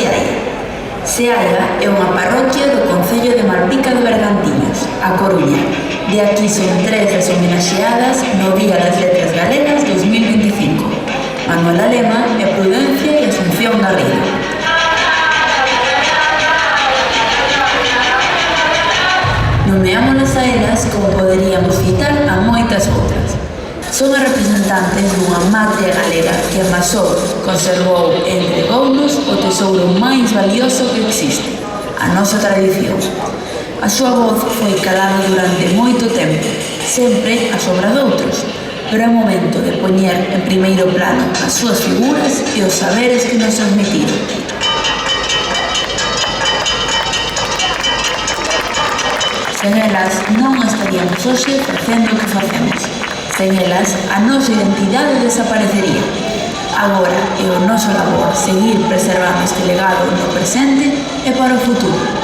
Seaia. Seaia é unha parroquia do concello de Malpica de Bergantiños, A Coruña. De aquí son 3 das homenaxeadas no Día das Letras Galegas 2025. Manuela Lema e Prudencia e Asunción Garrido. Nomeámolas a elas como poderíamos citar a moitas outras. Son as representantes dunha matria galega que amasou, conservou e entregounos o tesouro máis valioso que existe, a nosa tradición. A súa voz foi calada durante moito tempo, sempre a sobra doutros, pero é momento de poñer en primeiro plano as súas figuras e os saberes que nos transmitiron. Sen elas non estaríamos hoxe facendo o que facemos. Sen elas a nosa identidade desaparecería. Agora é o noso labor seguir preservando este legado no presente e para o futuro.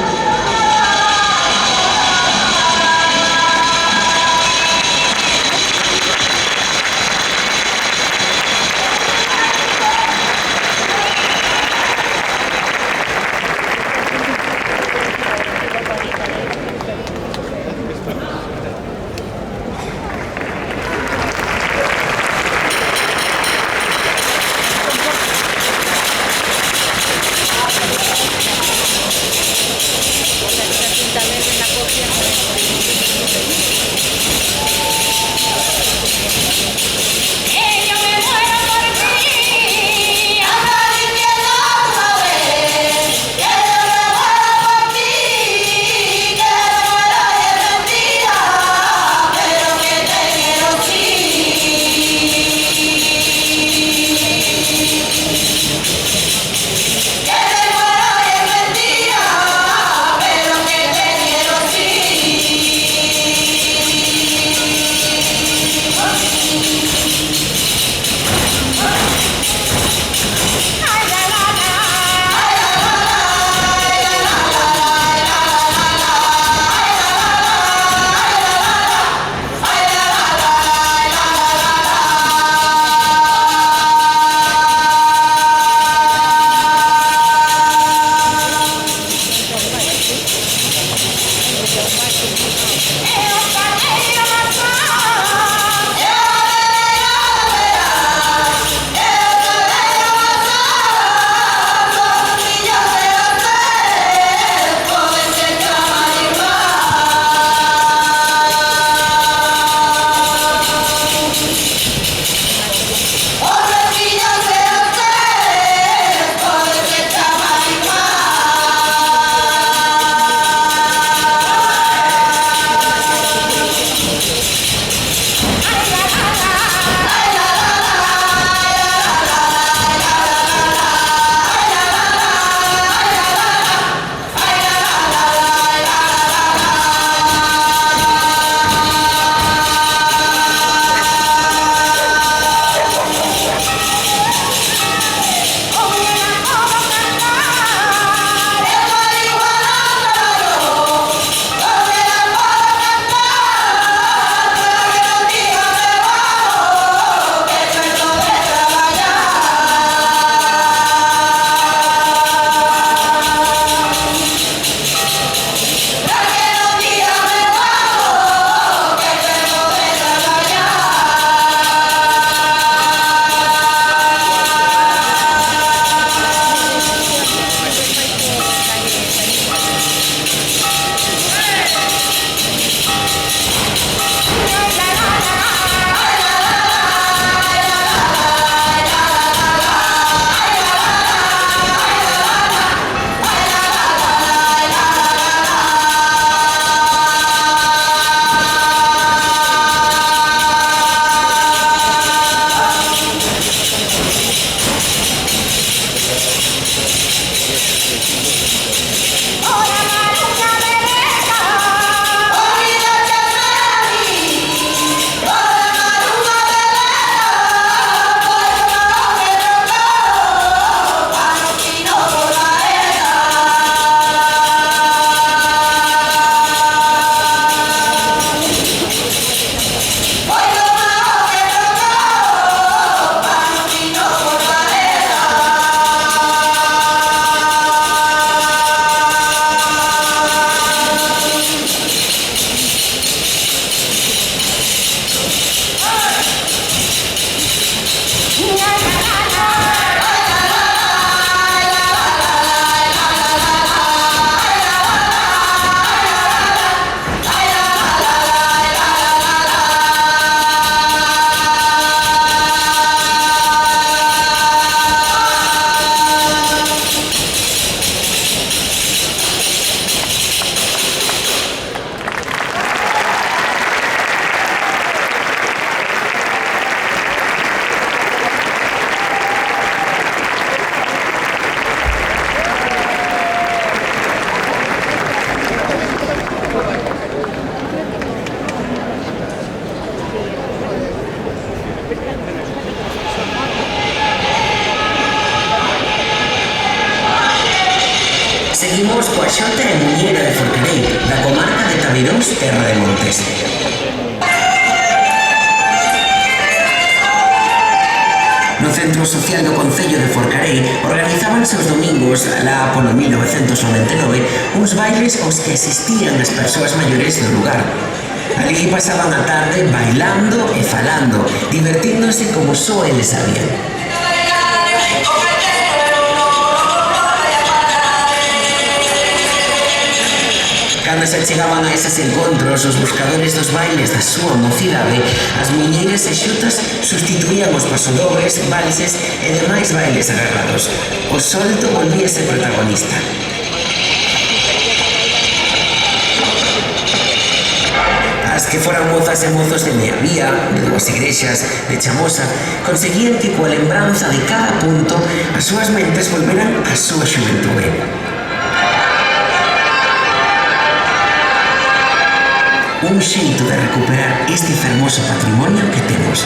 Seguimos coa Xota e Muñeira de Forcarei, da comarca de Tabiróns, terra de Montes. No Centro Social do Concello de Forcarei organizábanse os domingos, lá polo 1999, uns bailes aos que asistían as persoas maiores do lugar. Ali pasaban a tarde bailando e falando, divertíndose como só eles sabían. Cando se chegaban a eses encontros, os buscadores dos bailes da súa mocidade, as muñeiras e xutas sustituían os pasodobles, valses e demais bailes agarrados. O solto volvía a ser protagonista. As que foran mozas e mozos de Meavía, de Dúas Igrexas, de Chamosa, conseguían que coa lembranza de cada punto as súas mentes volveran á súa xuventude. Un xeito de recuperar este fermoso patrimonio que temos.